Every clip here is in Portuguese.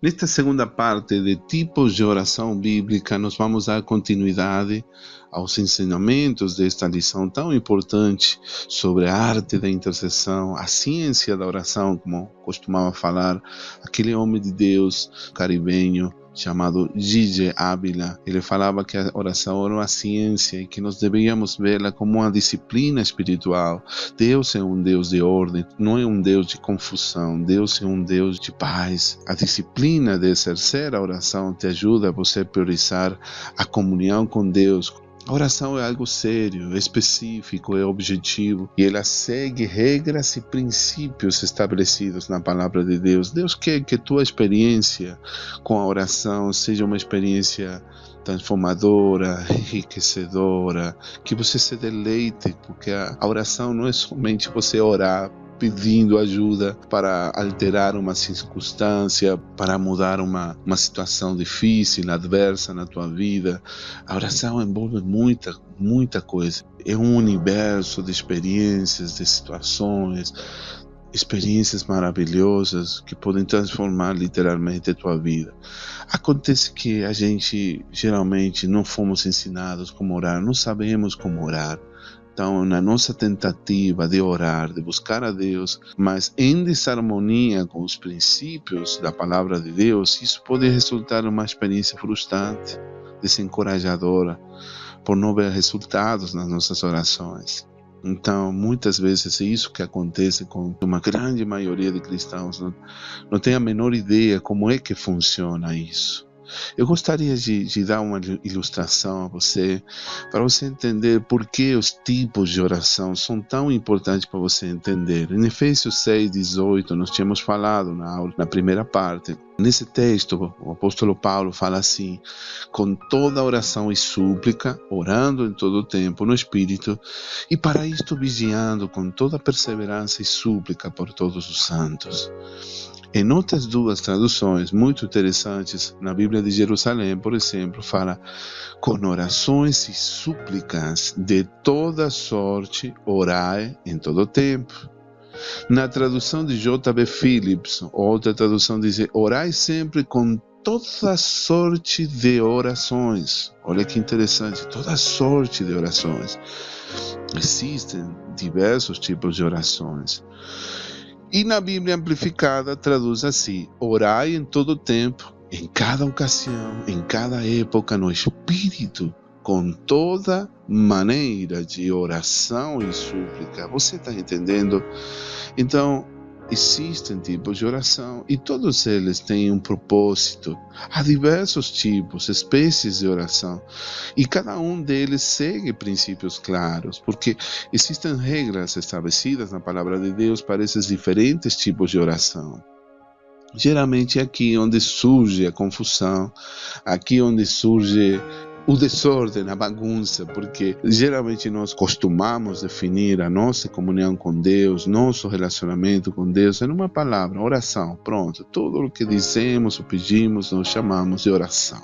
Nesta segunda parte de tipos de oração bíblica, nós vamos dar continuidade aos ensinamentos desta lição tão importante sobre a arte da intercessão, a ciência da oração, como costumava falar aquele homem de Deus caribenho chamado Gigi Ávila. Ele falava que a oração era uma ciência e que nós deveríamos vê-la como uma disciplina espiritual. Deus é um Deus de ordem, não é um Deus de confusão. Deus é um Deus de paz. A disciplina de exercer a oração te ajuda a você priorizar a comunhão com Deus. A oração é algo sério, é específico, é objetivo, e ela segue regras e princípios estabelecidos na palavra de Deus. Deus quer que tua experiência com a oração seja uma experiência transformadora, enriquecedora, que você se deleite, porque a oração não é somente você orar pedindo ajuda para alterar uma circunstância, para mudar uma situação difícil, adversa na tua vida. A oração envolve muita coisa. É um universo de experiências, de situações, experiências maravilhosas que podem transformar literalmente a tua vida. Acontece que a gente geralmente não fomos ensinados como orar, não sabemos como orar. Então, na nossa tentativa de orar, de buscar a Deus, mas em desarmonia com os princípios da palavra de Deus, isso pode resultar em uma experiência frustrante, desencorajadora, por não ver resultados nas nossas orações. Então, muitas vezes é isso que acontece com uma grande maioria de cristãos. Não tem a menor ideia como é que funciona isso. Eu gostaria de dar uma ilustração a você, para você entender por que os tipos de oração são tão importantes para você entender. Em Efésios 6:18, nós tínhamos falado na primeira parte. Nesse texto, o apóstolo Paulo fala assim: com toda oração e súplica, orando em todo o tempo no Espírito, e para isto vigiando com toda perseverança e súplica por todos os santos. Em outras duas traduções muito interessantes, na Bíblia de Jerusalém, por exemplo, fala: com orações e súplicas de toda sorte, orai em todo tempo. Na tradução de J.B. Phillips, outra tradução diz: orai sempre com toda sorte de orações. Olha que interessante, toda sorte de orações. Existem diversos tipos de orações. E na Bíblia Amplificada traduz assim: orai em todo tempo, em cada ocasião, em cada época, no Espírito, com toda maneira de oração e súplica. Você está entendendo? Então, existem tipos de oração e todos eles têm um propósito. Há diversos tipos, espécies de oração, e cada um deles segue princípios claros, porque existem regras estabelecidas na palavra de Deus para esses diferentes tipos de oração. Geralmente é aqui onde surge a confusão, aqui onde surge o desordem, a bagunça, porque geralmente nós costumamos definir a nossa comunhão com Deus, nosso relacionamento com Deus, em uma palavra: oração. Pronto, tudo o que dizemos ou pedimos nós chamamos de oração.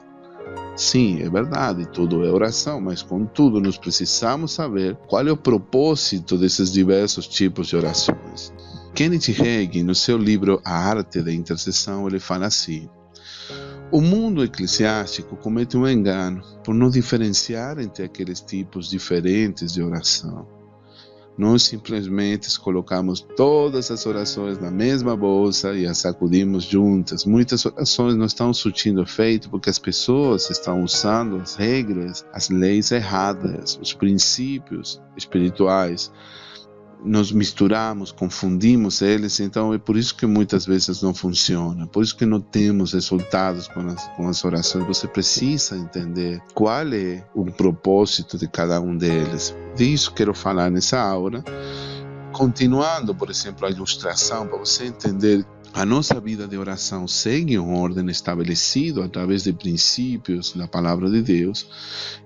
Sim, é verdade, tudo é oração, mas contudo nós precisamos saber qual é o propósito desses diversos tipos de orações. Kenneth Hagin, no seu livro A Arte da Intercessão, ele fala assim: o mundo eclesiástico comete um engano por não diferenciar entre aqueles tipos diferentes de oração. Nós simplesmente colocamos todas as orações na mesma bolsa e as sacudimos juntas. Muitas orações não estão surtindo efeito porque as pessoas estão usando as regras, as leis erradas, os princípios espirituais. Nós misturamos, confundimos eles, então é por isso que muitas vezes não funciona, por isso que não temos resultados com as orações. Você precisa entender qual é o propósito de cada um deles. Disso quero falar nessa aula, continuando, por exemplo, a ilustração, para você entender. A nossa vida de oração segue uma ordem estabelecida através de princípios da palavra de Deus.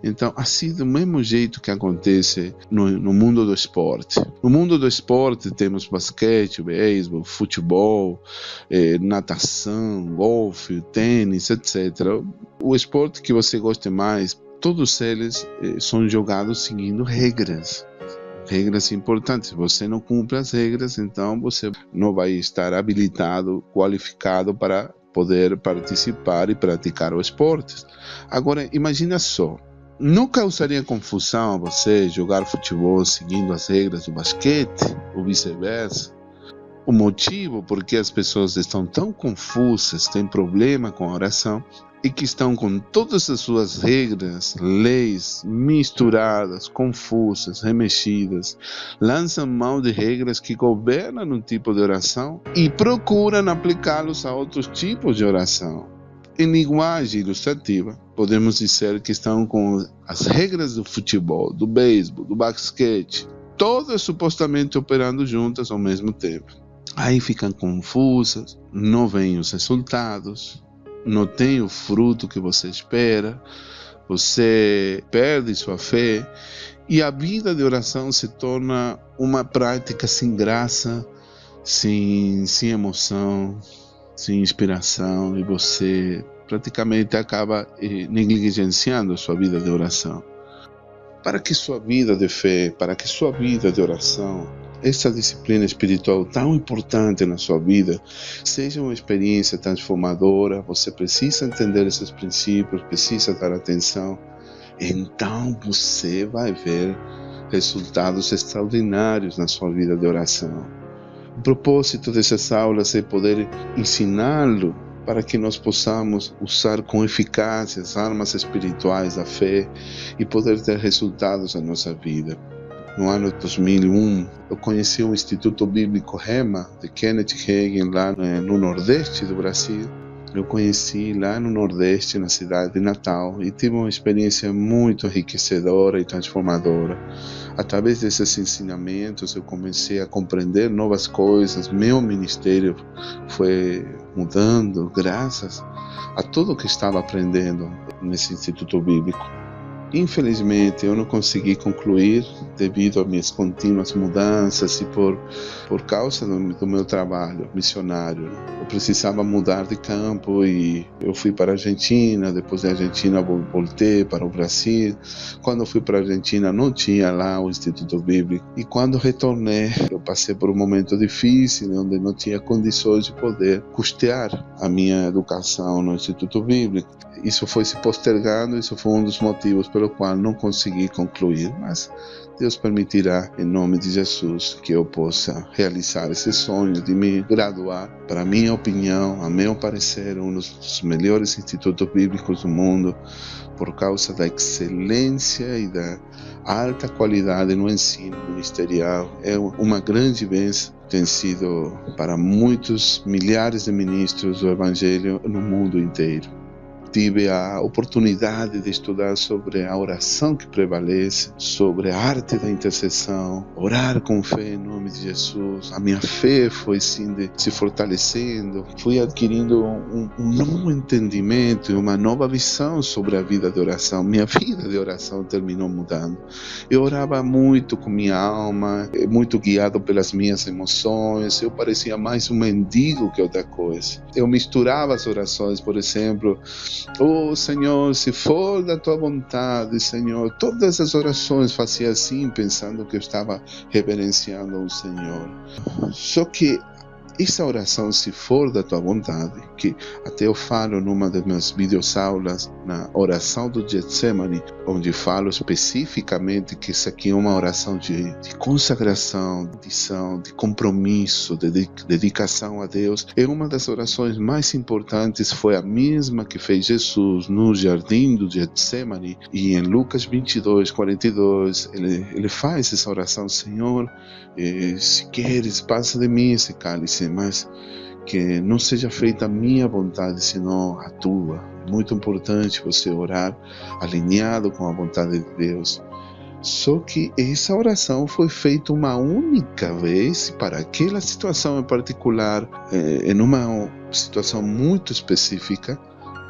Então, assim, do mesmo jeito que acontece no mundo do esporte. No mundo do esporte temos basquete, beisebol, futebol, natação, golfe, tênis, etc. O esporte que você goste mais, todos eles são jogados seguindo regras. Regras importantes. Se você não cumpre as regras, então você não vai estar habilitado, qualificado para poder participar e praticar o esporte. Agora, imagina só, não causaria confusão a você jogar futebol seguindo as regras do basquete ou vice-versa? O motivo por que as pessoas estão tão confusas, têm problema com a oração, e que estão com todas as suas regras, leis misturadas, confusas, remexidas, lançam mão de regras que governam um tipo de oração e procuram aplicá-los a outros tipos de oração. Em linguagem ilustrativa, podemos dizer que estão com as regras do futebol, do beisebol, do basquete, todas supostamente operando juntas ao mesmo tempo. Aí ficam confusas, não veem os resultados, não tem o fruto que você espera, você perde sua fé e a vida de oração se torna uma prática sem graça, sem emoção, sem inspiração, e você praticamente acaba negligenciando a sua vida de oração. Para que sua vida de fé, para que sua vida de oração, essa disciplina espiritual tão importante na sua vida, seja uma experiência transformadora, você precisa entender esses princípios, precisa dar atenção, então você vai ver resultados extraordinários na sua vida de oração. O propósito dessas aulas é poder ensiná-lo para que nós possamos usar com eficácia as armas espirituais da fé e poder ter resultados na nossa vida. No ano 2001, eu conheci o Instituto Bíblico Rema, de Kenneth Hagin, lá no Nordeste do Brasil. Eu conheci lá no Nordeste, na cidade de Natal, e tive uma experiência muito enriquecedora e transformadora. Através desses ensinamentos, eu comecei a compreender novas coisas. Meu ministério foi mudando graças a tudo que estava aprendendo nesse Instituto Bíblico. Infelizmente, eu não consegui concluir devido a minhas contínuas mudanças e por causa do meu trabalho missionário. Eu precisava mudar de campo e eu fui para a Argentina. Depois da Argentina, voltei para o Brasil. Quando eu fui para a Argentina, não tinha lá o Instituto Bíblico. E quando retornei, eu passei por um momento difícil, onde não tinha condições de poder custear a minha educação no Instituto Bíblico. Isso foi se postergando, isso foi um dos motivos pelo qual não consegui concluir, mas Deus permitirá, em nome de Jesus, que eu possa realizar esse sonho de me graduar. Para minha opinião, a meu parecer, um dos melhores institutos bíblicos do mundo, por causa da excelência e da alta qualidade no ensino ministerial. É uma grande bênção. Tem sido para muitos milhares de ministros do Evangelho no mundo inteiro. Tive a oportunidade de estudar sobre a oração que prevalece, sobre a arte da intercessão, orar com fé em nome de Jesus. A minha fé foi se fortalecendo, fui adquirindo um novo entendimento e uma nova visão sobre a vida de oração. Minha vida de oração terminou mudando. Eu orava muito com minha alma, muito guiado pelas minhas emoções. Eu parecia mais um mendigo que outra coisa. Eu misturava as orações, por exemplo, oh Senhor, se for da tua vontade, Senhor. Todas as orações fazia assim, pensando que eu estava reverenciando o Senhor. Só que essa oração, se for da tua vontade, que até eu falo numa das minhas videoaulas, na oração do Getsemane, onde falo especificamente que isso aqui é uma oração de consagração, de compromisso, de dedicação a Deus. É uma das orações mais importantes, foi a mesma que fez Jesus no jardim do Getsemane. E em Lucas 22, 42, ele faz essa oração: Senhor, se queres, passa de mim esse cálice, mas que não seja feita a minha vontade, senão a tua. É muito importante você orar alinhado com a vontade de Deus. Só que essa oração foi feita uma única vez para aquela situação em particular, em uma situação muito específica,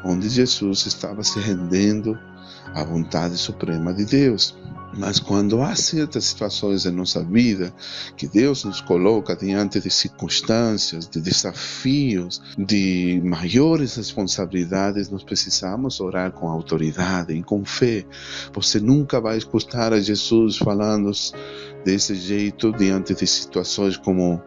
onde Jesus estava se rendendo à vontade suprema de Deus. Mas quando há certas situações em nossa vida que Deus nos coloca diante de circunstâncias, de desafios, de maiores responsabilidades, nós precisamos orar com autoridade e com fé. Você nunca vai escutar a Jesus falando: desse jeito diante de situações como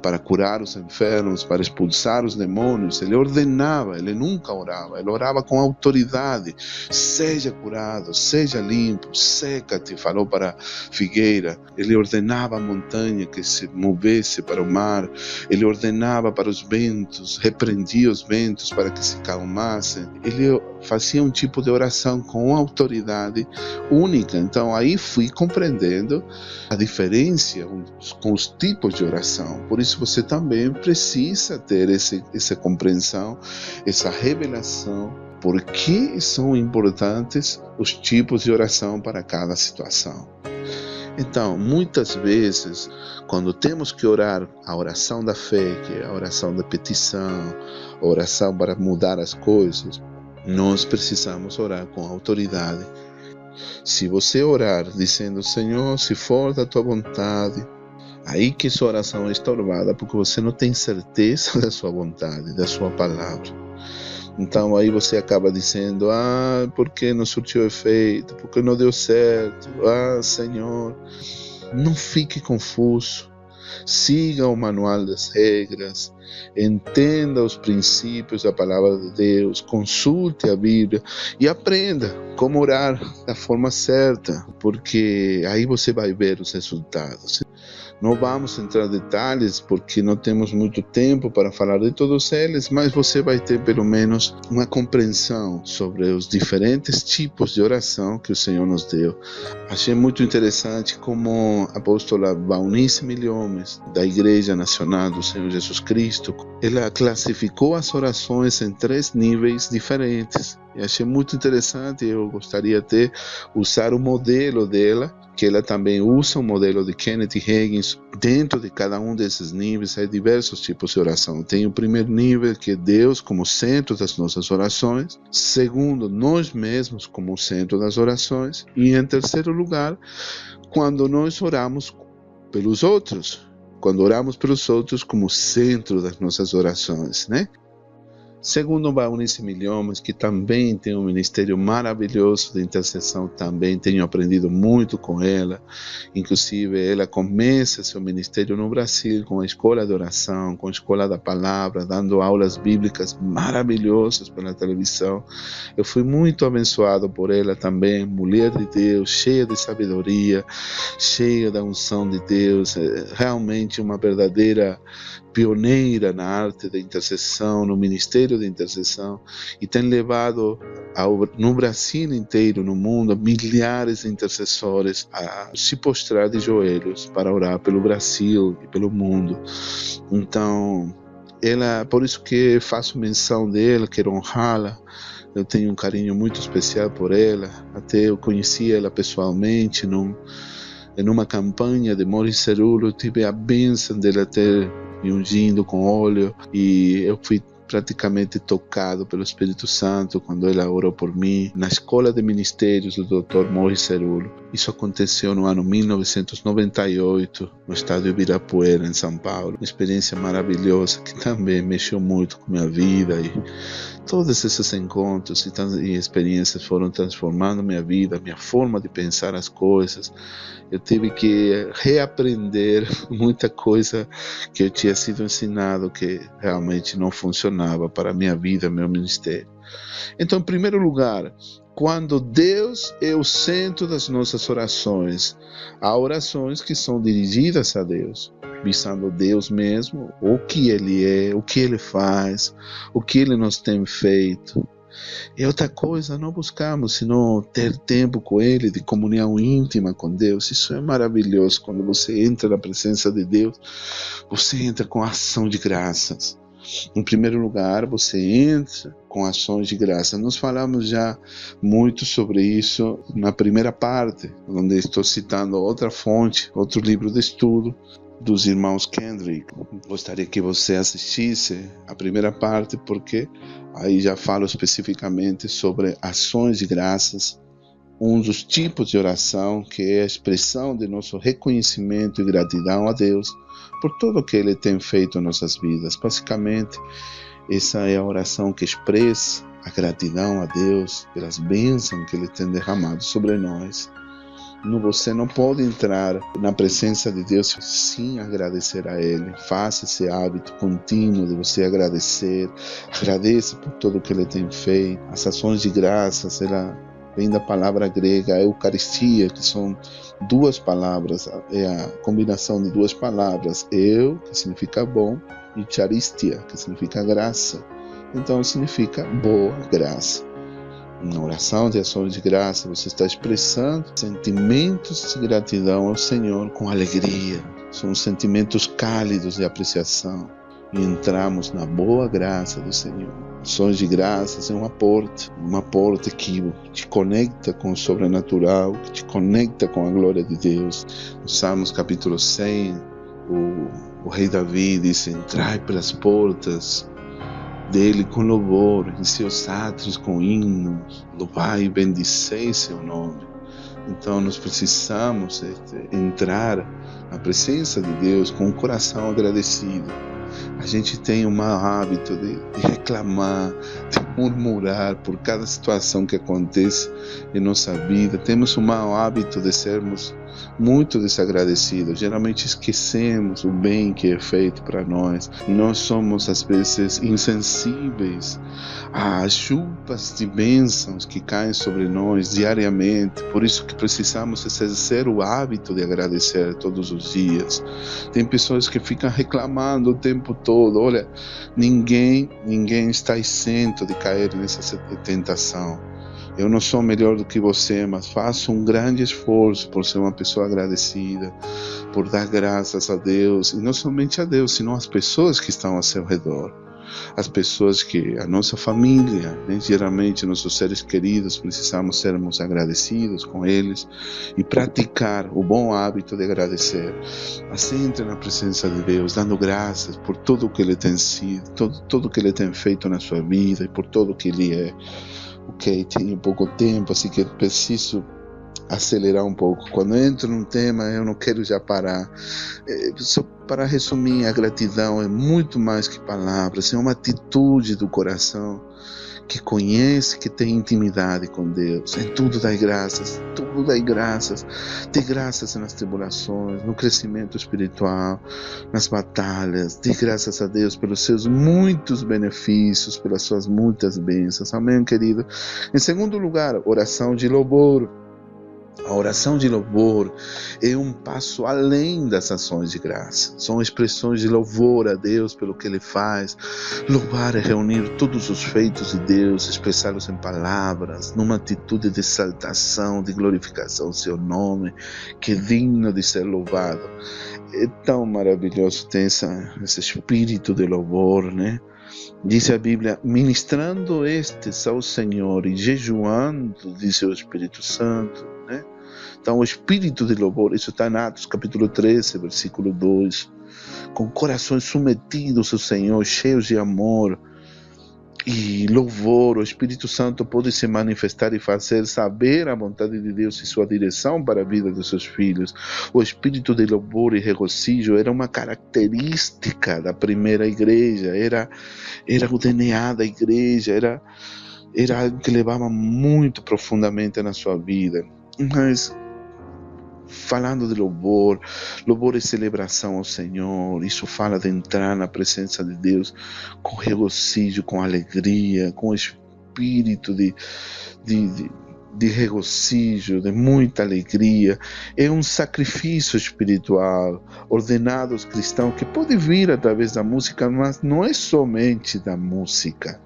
para curar os enfermos, para expulsar os demônios. Ele ordenava, ele nunca orava, ele orava com autoridade: seja curado, seja limpo, seca-te, falou para a figueira. Ele ordenava a montanha que se movesse para o mar, ele ordenava para os ventos, repreendia os ventos para que se calmassem. Ele fazia um tipo de oração com autoridade única. Então aí fui compreendendo a diferença com os tipos de oração. Por isso você também precisa ter essa compreensão, essa revelação, por que são importantes os tipos de oração para cada situação. Então, muitas vezes, quando temos que orar a oração da fé, que é a oração da petição, a oração para mudar as coisas, nós precisamos orar com autoridade. Se você orar dizendo: Senhor, se for da tua vontade, aí que sua oração é estourada, porque você não tem certeza da sua vontade, da sua palavra. Então aí você acaba dizendo: porque não surtiu efeito, porque não deu certo. Senhor, não fique confuso. Siga o manual das regras, entenda os princípios da palavra de Deus, consulte a Bíblia e aprenda como orar da forma certa, porque aí você vai ver os resultados. Não vamos entrar em detalhes porque não temos muito tempo para falar de todos eles, mas você vai ter pelo menos uma compreensão sobre os diferentes tipos de oração que o Senhor nos deu. Achei muito interessante como a apóstola Eunice Milhomes, da Igreja Nacional do Senhor Jesus Cristo, ela classificou as orações em 3 níveis diferentes. E achei muito interessante. Eu gostaria de usar o modelo dela, que ela também usa o modelo de Kenneth Hagin. Dentro de cada um desses níveis há diversos tipos de oração. Tem o primeiro nível, que é Deus como centro das nossas orações. Segundo, nós mesmos como centro das orações. E em terceiro lugar, quando nós oramos pelos outros. Quando oramos pelos outros como centro das nossas orações, né? Segundo Eunice Milhomes, que também tem um ministério maravilhoso de intercessão, também tenho aprendido muito com ela. Inclusive, ela começa seu ministério no Brasil com a escola de oração, com a escola da palavra, dando aulas bíblicas maravilhosas pela televisão. Eu fui muito abençoado por ela também, mulher de Deus, cheia de sabedoria, cheia da unção de Deus, realmente uma verdadeira pioneira na arte da intercessão, no ministério de intercessão, e tem levado no Brasil inteiro, no mundo, milhares de intercessores a se postrar de joelhos para orar pelo Brasil e pelo mundo. Então, por isso que faço menção dela, quero honrá-la. Eu tenho um carinho muito especial por ela. Até eu conheci ela pessoalmente em uma campanha de Maurice Cerullo. Eu tive a bênção dela ter me ungindo com óleo, e eu fui praticamente tocado pelo Espírito Santo quando ela orou por mim na escola de ministérios do Dr. Maurice Cerullo. Isso aconteceu no ano 1998 no estado de Ibirapuera, em São Paulo. Uma experiência maravilhosa que também mexeu muito com minha vida, e todos esses encontros e experiências foram transformando minha vida, minha forma de pensar as coisas. Eu tive que reaprender muita coisa que eu tinha sido ensinado que realmente não funcionava para a minha vida, meu ministério. Então, em primeiro lugar, quando Deus é o centro das nossas orações, há orações que são dirigidas a Deus, visando Deus mesmo, o que Ele é, o que Ele faz, o que Ele nos tem feito. E outra coisa, não buscamos senão ter tempo com Ele, de comunhão íntima com Deus. Isso é maravilhoso. Quando você entra na presença de Deus, você entra com ação de graças. Em primeiro lugar, você entra com ações de graça. Nós falamos já muito sobre isso na primeira parte, onde estou citando outra fonte, outro livro de estudo dos irmãos Kendrick. Gostaria que você assistisse a primeira parte, porque aí já falo especificamente sobre ações de graças, um dos tipos de oração que é a expressão de nosso reconhecimento e gratidão a Deus por tudo que Ele tem feito em nossas vidas. Basicamente, essa é a oração que expressa a gratidão a Deus pelas bênçãos que Ele tem derramado sobre nós. Você não pode entrar na presença de Deus sem agradecer a Ele. Faça esse hábito contínuo de você agradecer. Agradece por tudo que Ele tem feito. As ações de graças, ela vem da palavra grega Eucaristia, que são duas palavras, é a combinação de duas palavras, eu, que significa bom, e charistia, que significa graça. Então significa boa graça. Na oração de ações de graça, você está expressando sentimentos de gratidão ao Senhor com alegria. São sentimentos cálidos de apreciação. E entramos na boa graça do Senhor. Ações de graças é um aporte que te conecta com o sobrenatural, que te conecta com a glória de Deus. No Salmos capítulo 100, o rei Davi diz: entrai pelas portas dele com louvor, em seus átrios com hinos, louvai e bendicei seu nome. Então nós precisamos entrar na presença de Deus com um coração agradecido. A gente tem um mau hábito de reclamar, de murmurar por cada situação que acontece em nossa vida. Temos um mau hábito de sermos muito desagradecidos. Geralmente esquecemos o bem que é feito para nós. Nós somos às vezes insensíveis às chuvas de bênçãos que caem sobre nós diariamente. Por isso que precisamos exercer o hábito de agradecer todos os dias. Tem pessoas que ficam reclamando o tempo todo. Olha, ninguém está isento de cair nessa tentação. Eu não sou melhor do que você, mas faço um grande esforço por ser uma pessoa agradecida, por dar graças a Deus, e não somente a Deus, senão às pessoas que estão ao seu redor. As pessoas que, a nossa família, né? Geralmente nossos seres queridos, precisamos sermos agradecidos com eles e praticar o bom hábito de agradecer. Assim, entre na presença de Deus, dando graças por tudo o que Ele tem sido, tudo o que Ele tem feito na sua vida e por tudo o que Ele é. Ok, tenho pouco tempo, assim que preciso acelerar um pouco. Quando entro num tema, eu não quero já parar. Só para resumir, a gratidão é muito mais que palavras, é uma atitude do coração que conhece, que tem intimidade com Deus. Em tudo dai graças, tudo dai graças. Dê graças nas tribulações, no crescimento espiritual, nas batalhas. Dê graças a Deus pelos seus muitos benefícios, pelas suas muitas bênçãos. Amém, querido? Em segundo lugar, oração de louvor. A oração de louvor é um passo além das ações de graça. São expressões de louvor a Deus pelo que Ele faz. Louvar é reunir todos os feitos de Deus, expressá-los em palavras, numa atitude de exaltação, de glorificação ao seu nome, que é digno de ser louvado. É tão maravilhoso ter esse espírito de louvor, né? Diz a Bíblia: ministrando estes ao Senhor e jejuando, diz o Espírito Santo, né? Então o espírito de louvor, isso está em Atos capítulo 13, versículo 2, com corações submetidos ao Senhor, cheios de amor e louvor. O Espírito Santo pode se manifestar e fazer saber a vontade de Deus e sua direção para a vida dos seus filhos. O espírito de louvor e regozijo era uma característica da primeira igreja, era o DNA da igreja, era algo que levava muito profundamente na sua vida. Mas falando de louvor é celebração ao Senhor. Isso fala de entrar na presença de Deus com regozijo, com alegria, com espírito de regozijo, de muita alegria. É um sacrifício espiritual ordenado aos cristãos, que pode vir através da música, mas não é somente da música.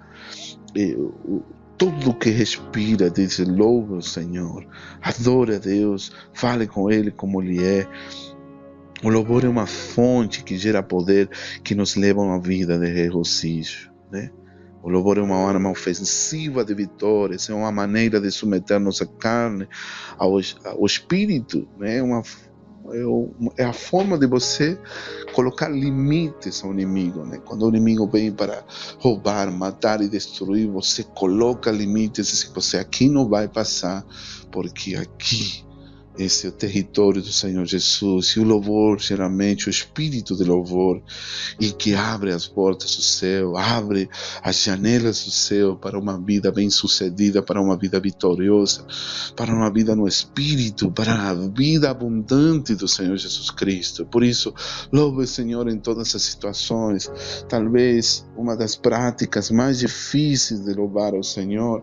Tudo que respira diz: louva o Senhor, adore a Deus, fale com Ele como Ele é. O louvor é uma fonte que gera poder, que nos leva a uma vida de regozijo, né? O louvor é uma arma ofensiva de vitórias, é uma maneira de submeter nossa carne ao espírito, né? É a forma de você colocar limites ao inimigo, né? Quando o inimigo vem para roubar, matar e destruir, você coloca limites e diz: você aqui não vai passar, porque aqui Esse é o território do Senhor Jesus. E o louvor, geralmente, o espírito de louvor, e que abre as portas do céu, abre as janelas do céu para uma vida bem-sucedida, para uma vida vitoriosa, para uma vida no espírito, para a vida abundante do Senhor Jesus Cristo. Por isso, louve o Senhor em todas as situações. Talvez uma das práticas mais difíceis de louvar ao Senhor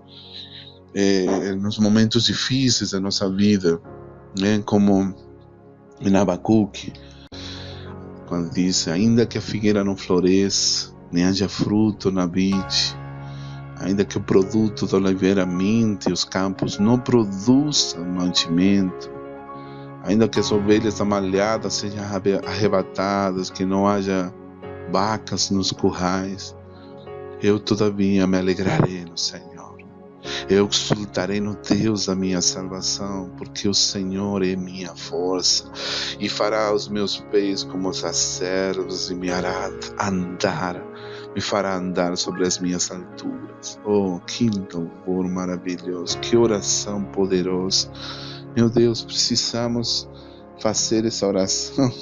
nos momentos difíceis da nossa vida, como em Abacuque, quando diz: ainda que a figueira não floresça, nem haja fruto na vide, ainda que o produto da oliveira minta e os campos não produzam mantimento, ainda que as ovelhas amalhadas sejam arrebatadas, que não haja vacas nos currais, eu todavia me alegrarei no Senhor. Eu exultarei no Deus da minha salvação, porque o Senhor é minha força, e fará os meus pés como os acervos, e me fará andar sobre as minhas alturas. Oh, que louvor maravilhoso, que oração poderosa. Meu Deus, precisamos fazer essa oração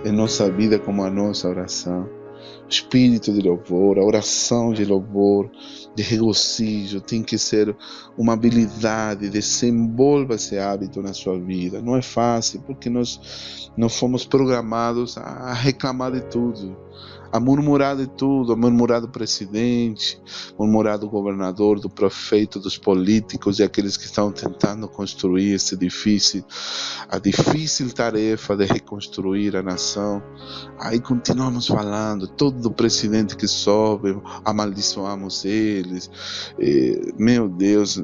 em nossa vida como a nossa oração. Espírito de louvor, a oração de louvor, de regozijo, tem que ser uma habilidade. Desenvolva esse hábito na sua vida. Não é fácil, porque nós não fomos programados a reclamar de tudo, a murmurar de tudo, a murmurar do presidente, murmurar do governador, do prefeito, dos políticos e aqueles que estão tentando construir a difícil tarefa de reconstruir a nação. Aí continuamos falando, todo presidente que sobe, amaldiçoamos eles. Meu Deus,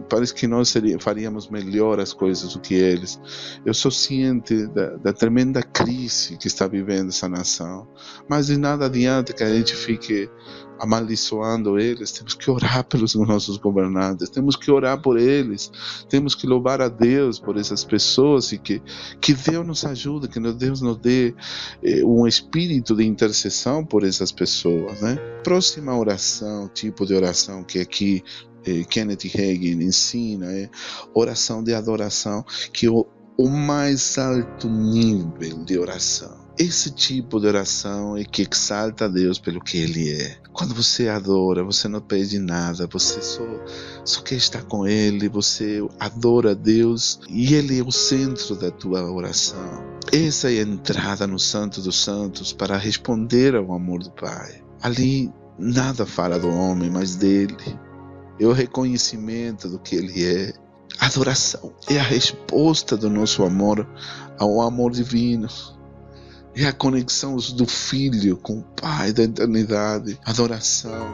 parece que nós faríamos melhor as coisas do que eles. Eu sou ciente da tremenda crise que está vivendo essa nação, mas de nada adianta que a gente fique amaldiçoando eles. Temos que orar pelos nossos governantes, temos que orar por eles, temos que louvar a Deus por essas pessoas, e que Deus nos ajude, que Deus nos dê um espírito de intercessão por essas pessoas, né? Próxima oração, tipo de oração que aqui Kenneth Hagin ensina, é oração de adoração, que é o mais alto nível de oração. Esse tipo de oração é que exalta a Deus pelo que Ele é. Quando você adora, você não pede nada, você só quer estar com Ele, você adora a Deus e Ele é o centro da tua oração. Essa é a entrada no Santo dos Santos para responder ao amor do Pai. Ali nada fala do homem, mas dele. É o reconhecimento do que Ele é. A adoração é a resposta do nosso amor ao amor divino. É a conexão do Filho com o Pai da eternidade. Adoração,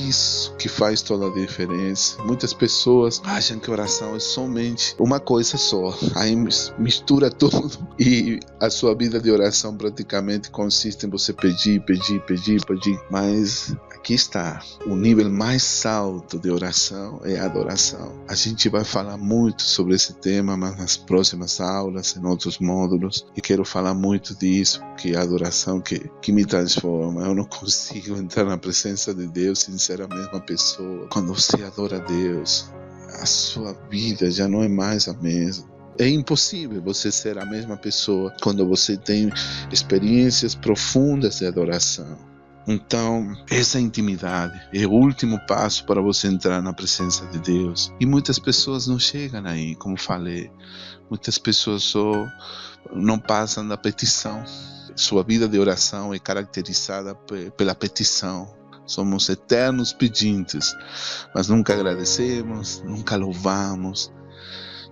isso que faz toda a diferença. Muitas pessoas acham que oração é somente uma coisa só. Aí mistura tudo e a sua vida de oração praticamente consiste em você pedir. Mas aqui está, o nível mais alto de oração é a adoração. A gente vai falar muito sobre esse tema, mas nas próximas aulas, em outros módulos. E quero falar muito disso, que é a adoração que me transforma. Eu não consigo entrar na presença de Deus sem ser a mesma pessoa. Quando você adora a Deus, a sua vida já não é mais a mesma. É impossível você ser a mesma pessoa quando você tem experiências profundas de adoração. Então, essa intimidade é o último passo para você entrar na presença de Deus. E muitas pessoas não chegam aí, como falei. Muitas pessoas só não passam da petição. Sua vida de oração é caracterizada pela petição. Somos eternos pedintes, mas nunca agradecemos, nunca louvamos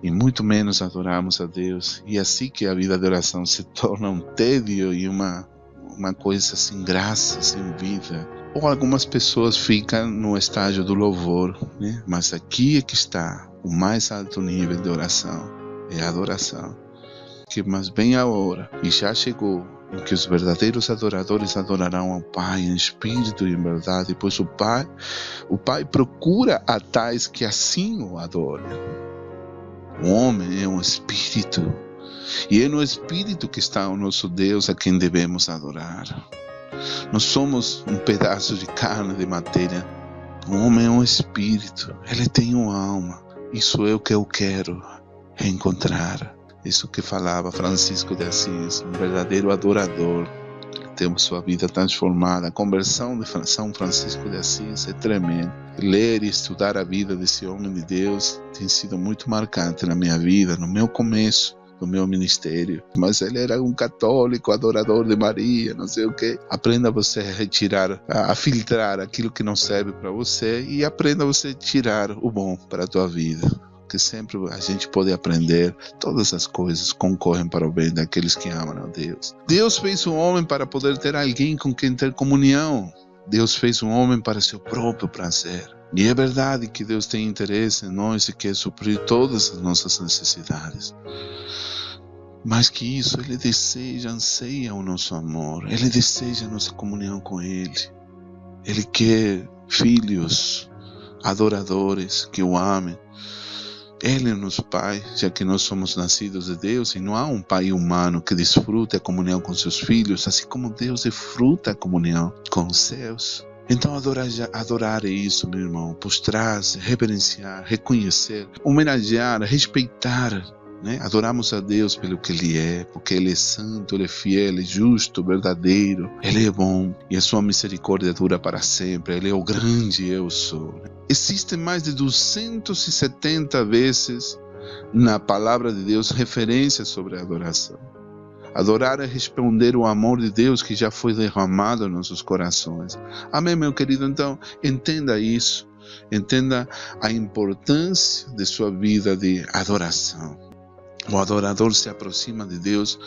e muito menos adoramos a Deus. E assim que a vida de oração se torna um tédio e uma coisa sem graça, sem vida. Ou algumas pessoas ficam no estágio do louvor, né? Mas aqui é que está o mais alto nível de oração, é a adoração. Mas vem a hora, e já chegou, em que os verdadeiros adoradores adorarão ao Pai em espírito e em verdade, pois o Pai procura a tais que assim o adorem. O homem é um espírito, e é no espírito que está o nosso Deus, a quem devemos adorar. Nós somos um pedaço de carne, de matéria. O homem é um espírito, ele tem uma alma. Isso é o que eu quero encontrar. Isso que falava Francisco de Assis, um verdadeiro adorador. Temos sua vida transformada. A conversão de São Francisco de Assis é tremenda. Ler e estudar a vida desse homem de Deus tem sido muito marcante na minha vida, no meu começo do meu ministério. Mas ele era um católico, adorador de Maria, não sei o que. Aprenda você a retirar, a filtrar aquilo que não serve para você e aprenda você a tirar o bom para a tua vida. Que sempre a gente pode aprender, todas as coisas concorrem para o bem daqueles que amam a Deus. Deus fez um homem para poder ter alguém com quem ter comunhão. Deus fez um homem para seu próprio prazer. E é verdade que Deus tem interesse em nós e quer suprir todas as nossas necessidades. Mais que isso, Ele deseja, anseia o nosso amor. Ele deseja a nossa comunhão com Ele. Ele quer filhos adoradores que o amem. Ele é nosso Pai, já que nós somos nascidos de Deus, e não há um Pai humano que desfrute a comunhão com seus filhos, assim como Deus desfruta a comunhão com os seus. Então adorar é isso, meu irmão, postrar-se, reverenciar, reconhecer, homenagear, respeitar, né? Adoramos a Deus pelo que Ele é, porque Ele é santo, Ele é fiel, Ele é justo, verdadeiro, Ele é bom e a sua misericórdia dura para sempre. Ele é o grande eu sou. Existem mais de 270 vezes na palavra de Deus referências sobre a adoração. Adorar é responder o amor de Deus que já foi derramado em nossos corações. Amém, meu querido? Então, entenda isso. Entenda a importância de sua vida de adoração. O adorador se aproxima de Deus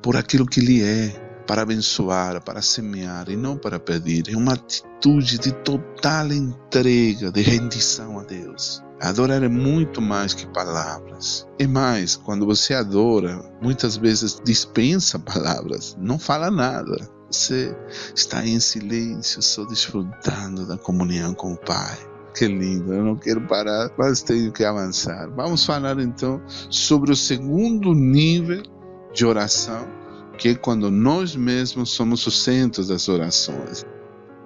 por aquilo que Ele é, para abençoar, para semear e não para pedir. É uma atitude de total entrega, de rendição a Deus. Adorar é muito mais que palavras. É mais, quando você adora, muitas vezes dispensa palavras, não fala nada. Você está em silêncio, só desfrutando da comunhão com o Pai. Que lindo, eu não quero parar, mas tenho que avançar. Vamos falar então sobre o segundo nível de oração, que é quando nós mesmos somos o centro das orações.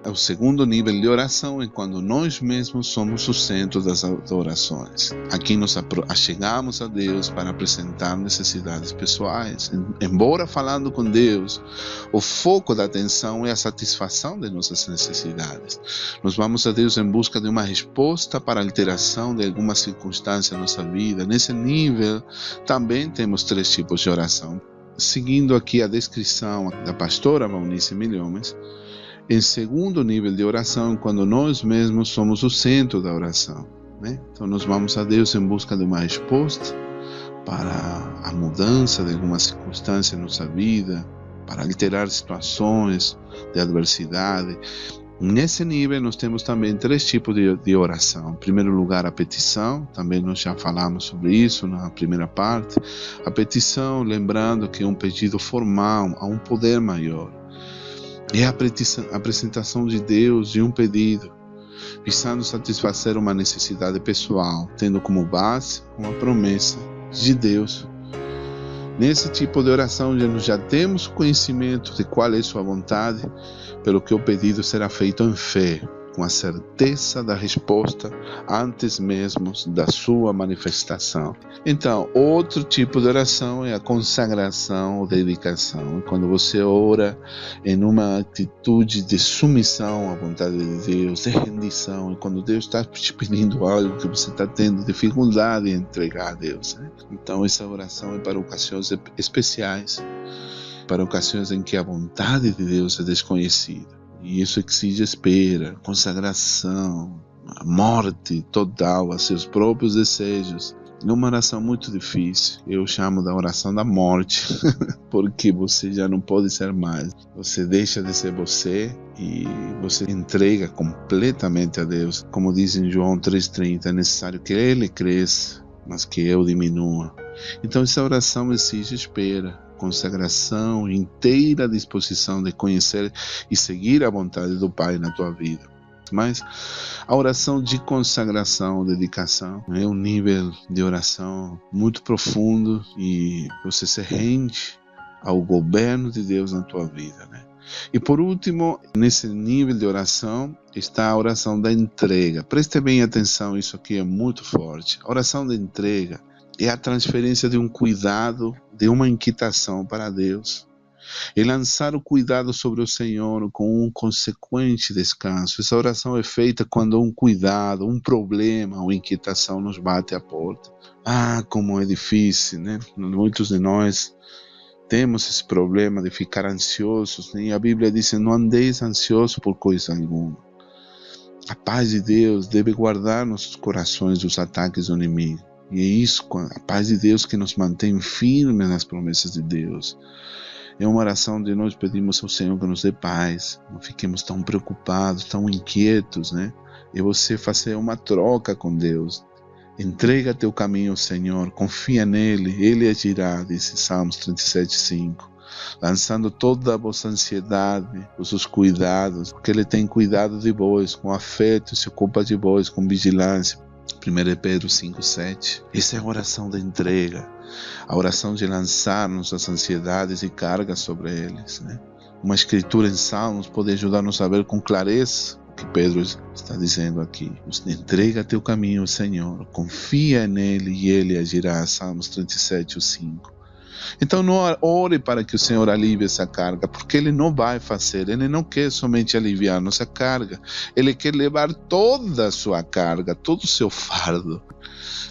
O segundo nível de oração é quando nós mesmos somos o centro das orações. Aqui nos achegamos a Deus para apresentar necessidades pessoais. Embora falando com Deus, o foco da atenção é a satisfação de nossas necessidades. Nós vamos a Deus em busca de uma resposta para a alteração de alguma circunstância na nossa vida. Nesse nível, também temos 3 tipos de oração. Seguindo aqui a descrição da pastora Valnice Milhomes, em segundo nível de oração, quando nós mesmos somos o centro da oração, né? Então nós vamos a Deus em busca de uma resposta para a mudança de alguma circunstância em nossa vida, para alterar situações de adversidade. Nesse nível nós temos também 3 tipos de oração. Em primeiro lugar, a petição, também nós já falamos sobre isso na primeira parte. A petição, lembrando que é um pedido formal a um poder maior. É a apresentação de Deus de um pedido, visando satisfazer uma necessidade pessoal, tendo como base uma promessa de Deus. Nesse tipo de oração nós já temos conhecimento de qual é sua vontade, pelo que o pedido será feito em fé, com a certeza da resposta antes mesmo da sua manifestação. Então, outro tipo de oração é a consagração ou dedicação. Quando você ora em uma atitude de submissão à vontade de Deus, de rendição, e quando Deus está te pedindo algo que você está tendo dificuldade em entregar a Deus, né? Então, essa oração é para ocasiões especiais, para ocasiões em que a vontade de Deus é desconhecida. E isso exige espera, consagração, a morte total a seus próprios desejos. É uma oração muito difícil. Eu chamo da oração da morte, porque você já não pode ser mais. Você deixa de ser você e você entrega completamente a Deus. Como diz em João 3,30, é necessário que Ele cresça, mas que eu diminua. Então essa oração exige espera, consagração, inteira disposição de conhecer e seguir a vontade do Pai na tua vida. Mas a oração de consagração, dedicação, é um nível de oração muito profundo e você se rende ao governo de Deus na tua vida, né? E por último, nesse nível de oração está a oração da entrega. Preste bem atenção, isso aqui é muito forte. A oração da entrega é a transferência de um cuidado, de uma inquietação para Deus. É lançar o cuidado sobre o Senhor com um consequente descanso. Essa oração é feita quando um cuidado, um problema, uma inquietação nos bate à porta. Como é difícil, né? Muitos de nós temos esse problema de ficar ansiosos, né? E a Bíblia diz: não andeis ansiosos por coisa alguma. A paz de Deus deve guardar nossos corações dos ataques do inimigo. E é isso, a paz de Deus, que nos mantém firmes nas promessas de Deus. É uma oração onde nós pedimos ao Senhor que nos dê paz. Não fiquemos tão preocupados, tão inquietos, né? E você fazer uma troca com Deus. Entrega teu caminho ao Senhor, confia nele, ele agirá, diz Salmos 37:5. Lançando toda a vossa ansiedade, os seus cuidados, porque ele tem cuidado de vós, com afeto, se ocupa de vós, com vigilância. 1 Pedro 5:7. Essa é a oração da entrega, a oração de lançar nossas ansiedades e cargas sobre eles, né? Uma escritura em Salmos pode ajudar-nos a ver com clareza o que Pedro está dizendo aqui. Entrega teu caminho ao Senhor, confia nele e ele agirá. Salmos 37:5. Então não ore para que o Senhor alivie essa carga, porque Ele não vai fazer. Ele não quer somente aliviar nossa carga, Ele quer levar toda a sua carga, todo o seu fardo.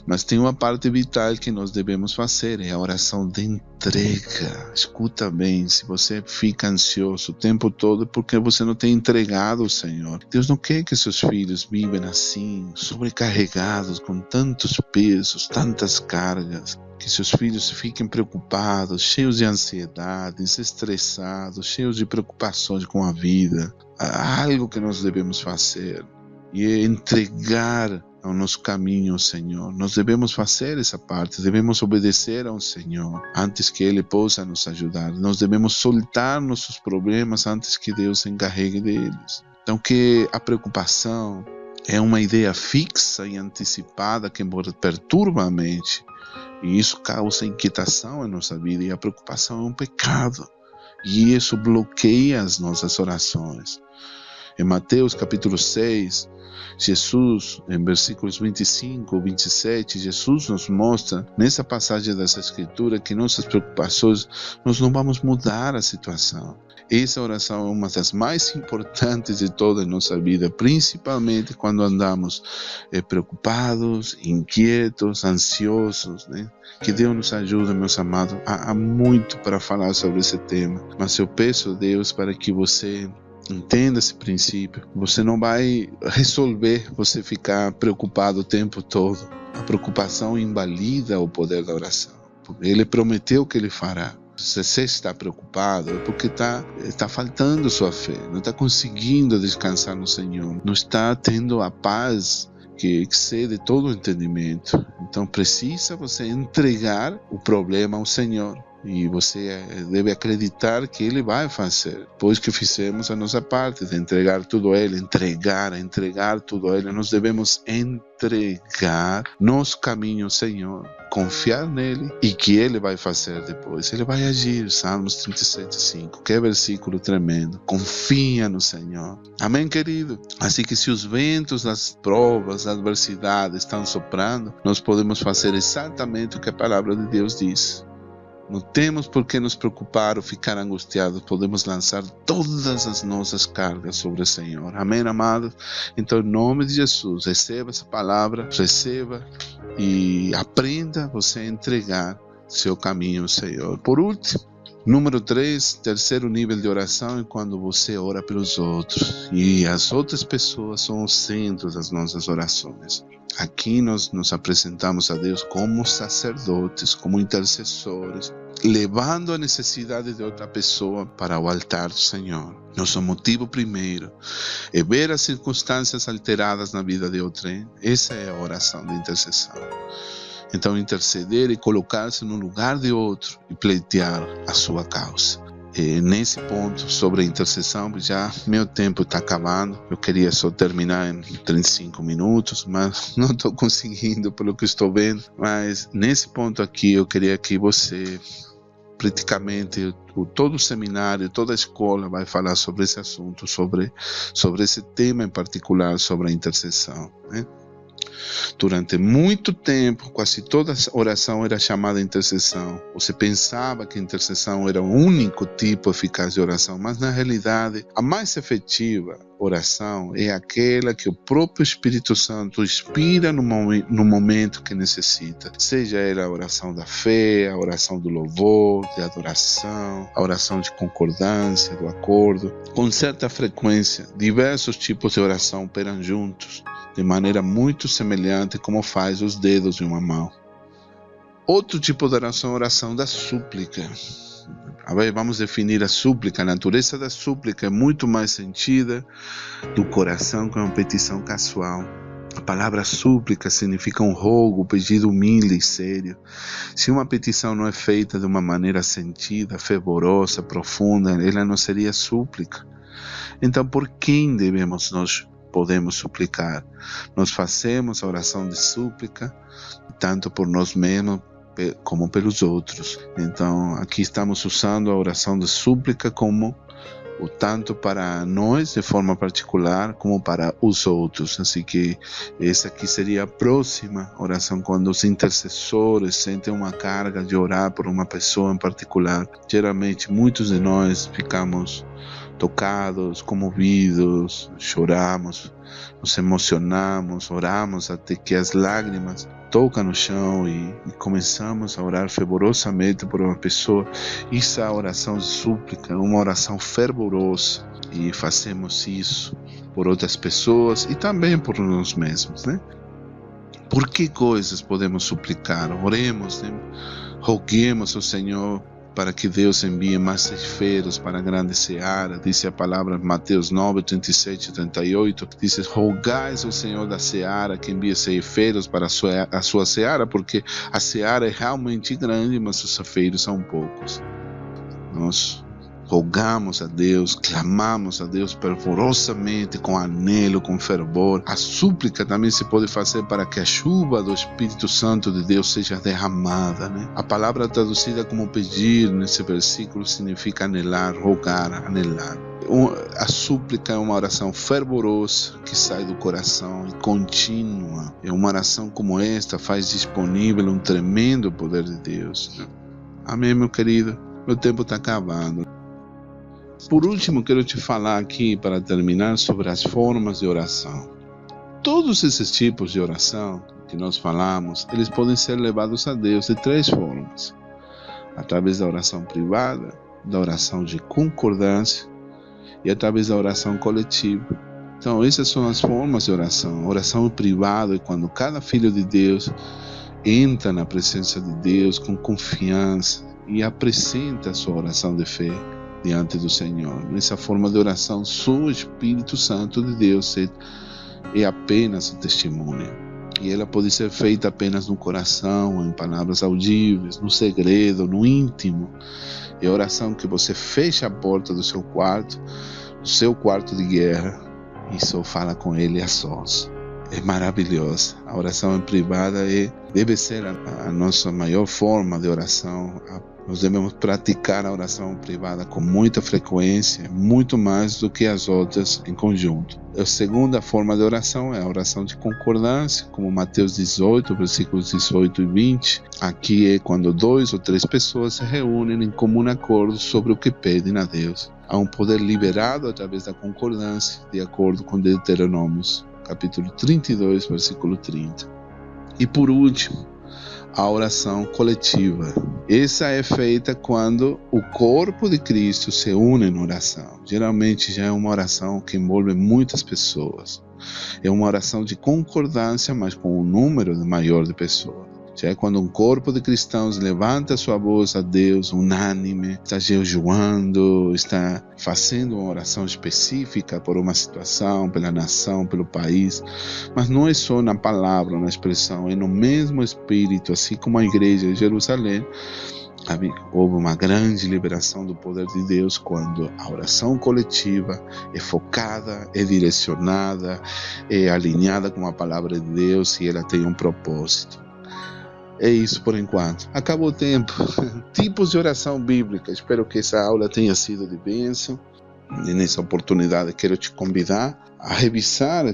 Mas tem uma parte vital que nós devemos fazer, é a oração de entrega. Escuta bem, se você fica ansioso o tempo todo, é porque você não tem entregado ao Senhor. Deus não quer que seus filhos vivem assim, sobrecarregados, com tantos pesos, tantas cargas. Que seus filhos fiquem preocupados, cheios de ansiedades, estressados, cheios de preocupações com a vida. Há algo que nós devemos fazer, e é entregar ao nosso caminho ao Senhor. Nós devemos fazer essa parte, devemos obedecer ao Senhor antes que Ele possa nos ajudar. Nós devemos soltar nossos problemas antes que Deus se encarregue deles. Então, que a preocupação é uma ideia fixa e antecipada que perturba a mente. E isso causa inquietação em nossa vida, e a preocupação é um pecado. E isso bloqueia as nossas orações. Em Mateus capítulo 6, Jesus, em versículos 25 ou 27, Jesus nos mostra, nessa passagem dessa escritura, que nossas preocupações, nós não vamos mudar a situação. Essa oração é uma das mais importantes de toda a nossa vida, principalmente quando andamos preocupados, inquietos, ansiosos, né? Que Deus nos ajude, meus amados. Há muito para falar sobre esse tema, mas eu peço a Deus para que você entenda esse princípio. Você não vai resolver você ficar preocupado o tempo todo. A preocupação invalida o poder da oração. Ele prometeu que Ele fará. Se você está preocupado, é porque está faltando sua fé, não está conseguindo descansar no Senhor, não está tendo a paz que excede todo o entendimento. Então precisa você entregar o problema ao Senhor. E você deve acreditar que Ele vai fazer. Depois que fizemos a nossa parte de entregar tudo a Ele, entregar tudo a Ele, nós devemos entregar nosso caminho ao Senhor, confiar nele e que Ele vai fazer depois. Ele vai agir. Salmos 37:5. Que versículo tremendo. Confia no Senhor. Amém, querido? Assim que se os ventos das provas, das adversidades estão soprando, nós podemos fazer exatamente o que a palavra de Deus diz. Não temos por que nos preocupar ou ficar angustiados. Podemos lançar todas as nossas cargas sobre o Senhor. Amém, amados? Então, em nome de Jesus, receba essa palavra, receba e aprenda você a entregar seu caminho ao Senhor. Por último, número 3, terceiro nível de oração é quando você ora pelos outros. E as outras pessoas são o centro das nossas orações. Aqui nós nos apresentamos a Deus como sacerdotes, como intercessores, levando a necessidade de outra pessoa para o altar do Senhor. Nosso motivo primeiro é ver as circunstâncias alteradas na vida de outrem. Essa é a oração de intercessão. Então, interceder e colocar-se no lugar de outro e pleitear a sua causa. Nesse ponto sobre a intercessão, já meu tempo está acabando. Eu queria só terminar em 35 minutos, mas não estou conseguindo pelo que estou vendo. Mas nesse ponto aqui eu queria que você, praticamente todo o seminário, toda a escola vai falar sobre esse assunto, sobre esse tema em particular, sobre a intercessão, né? Durante muito tempo, quase toda oração era chamada intercessão. Você pensava que a intercessão era o único tipo eficaz de oração, mas na realidade, a mais efetiva oração é aquela que o próprio Espírito Santo inspira no momento que necessita. Seja ela a oração da fé, a oração do louvor, de adoração, a oração de concordância, do acordo. Com certa frequência, diversos tipos de oração operam juntos, de maneira muito semelhante como faz os dedos de uma mão. Outro tipo de oração é a oração da súplica. Vamos definir a súplica. A natureza da súplica é muito mais sentida do coração que uma petição casual. A palavra súplica significa um rogo, um pedido humilde e sério. Se uma petição não é feita de uma maneira sentida, fervorosa, profunda, ela não seria súplica. Então, por quem nós podemos suplicar? Nós fazemos a oração de súplica, tanto por nós mesmos, como pelos outros. Então, aqui estamos usando a oração de súplica como o tanto para nós de forma particular como para os outros. Assim que essa aqui seria a próxima oração, quando os intercessores sentem uma carga de orar por uma pessoa em particular. Geralmente muitos de nós ficamos tocados, comovidos, choramos, nos emocionamos, oramos até que as lágrimas tocam no chão e começamos a orar fervorosamente por uma pessoa. Isso é a oração de súplica, uma oração fervorosa, e fazemos isso por outras pessoas e também por nós mesmos, né? Por que coisas podemos suplicar? Oremos, né? Roguemos ao Senhor para que Deus envie mais ceifeiros para a grande seara. Diz a palavra em Mateus 9, 37 e 38. Diz: rogais ao Senhor da seara que envie ceifeiros para a sua seara, porque a seara é realmente grande, mas os ceifeiros são poucos. Nós rogamos a Deus, clamamos a Deus fervorosamente, com anelo, com fervor. A súplica também se pode fazer para que a chuva do Espírito Santo de Deus seja derramada, né? A palavra traduzida como pedir nesse versículo significa anelar, rogar, anelar. A súplica é uma oração fervorosa que sai do coração e contínua. E uma oração como esta faz disponível um tremendo poder de Deus, né? Amém, meu querido? Meu tempo está acabando. Por último, quero te falar aqui, para terminar, sobre as formas de oração. Todos esses tipos de oração que nós falamos, eles podem ser levados a Deus de três formas: através da oração privada, da oração de concordância e através da oração coletiva. Então, essas são as formas de oração. Oração privada é quando cada filho de Deus entra na presença de Deus com confiança e apresenta a sua oração de fé diante do Senhor. Nessa forma de oração, só o Espírito Santo de Deus é apenas o testemunho. E ela pode ser feita apenas no coração, em palavras audíveis, no segredo, no íntimo. É a oração que você fecha a porta do seu quarto de guerra, e só fala com Ele a sós. É maravilhosa. A oração em privada deve ser a nossa maior forma de oração. Nós devemos praticar a oração privada com muita frequência, muito mais do que as outras em conjunto. A segunda forma de oração é a oração de concordância, como Mateus 18, versículos 18 e 20. Aqui é quando 2 ou 3 pessoas se reúnem em comum acordo sobre o que pedem a Deus. Há um poder liberado através da concordância, de acordo com Deuteronômios, capítulo 32, versículo 30. E por último, a oração coletiva. Essa é feita quando o corpo de Cristo se une em oração. Geralmente já é uma oração que envolve muitas pessoas. É uma oração de concordância, mas com um número maior de pessoas. Já é quando um corpo de cristãos levanta sua voz a Deus, unânime, está jejuando, está fazendo uma oração específica por uma situação, pela nação, pelo país. Mas não é só na palavra, na expressão, é no mesmo espírito, assim como a igreja de Jerusalém. Houve uma grande liberação do poder de Deus quando a oração coletiva é focada, é direcionada, é alinhada com a palavra de Deus e ela tem um propósito. É isso por enquanto. Acabou o tempo. Tipos de oração bíblica. Espero que essa aula tenha sido de bênção. E nessa oportunidade quero te convidar a revisar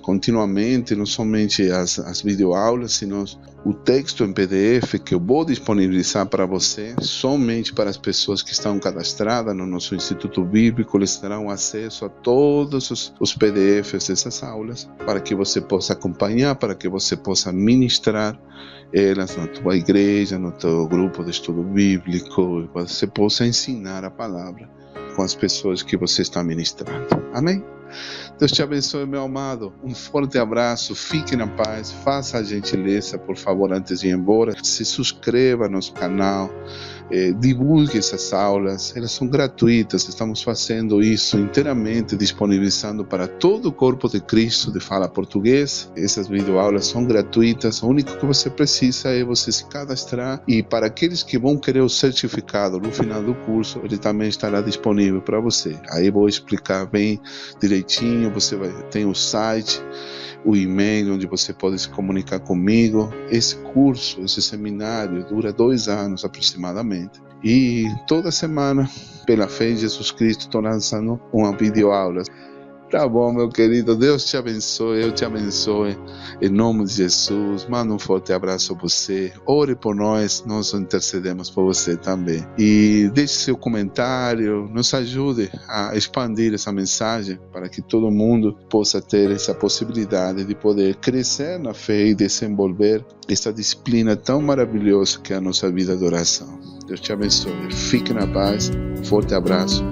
continuamente, não somente as videoaulas, sino o texto em PDF que eu vou disponibilizar para você, somente para as pessoas que estão cadastradas no nosso Instituto Bíblico. Eles terão acesso a todos os PDFs dessas aulas, para que você possa acompanhar, para que você possa ministrar elas na tua igreja, no teu grupo de estudo bíblico, você possa ensinar a palavra com as pessoas que você está ministrando. Amém? Deus te abençoe, meu amado. Um forte abraço, fique na paz, faça a gentileza, por favor, antes de ir embora, se inscreva no nosso canal, divulgue essas aulas, elas são gratuitas, estamos fazendo isso inteiramente, disponibilizando para todo o corpo de Cristo de fala português. Essas videoaulas são gratuitas, o único que você precisa é você se cadastrar, e para aqueles que vão querer o certificado no final do curso, ele também estará disponível para você. Aí vou explicar bem direitinho, você tem o site, o e-mail onde você pode se comunicar comigo. Esse curso, esse seminário dura 2 anos aproximadamente, e toda semana, pela fé em Jesus Cristo, estou lançando uma videoaula. Tá bom, meu querido, Deus te abençoe, eu te abençoe, em nome de Jesus. Manda um forte abraço a você, ore por nós intercedemos por você também. E deixe seu comentário, nos ajude a expandir essa mensagem, para que todo mundo possa ter essa possibilidade de poder crescer na fé e desenvolver essa disciplina tão maravilhosa que é a nossa vida de oração. Deus te abençoe, fique na paz, forte abraço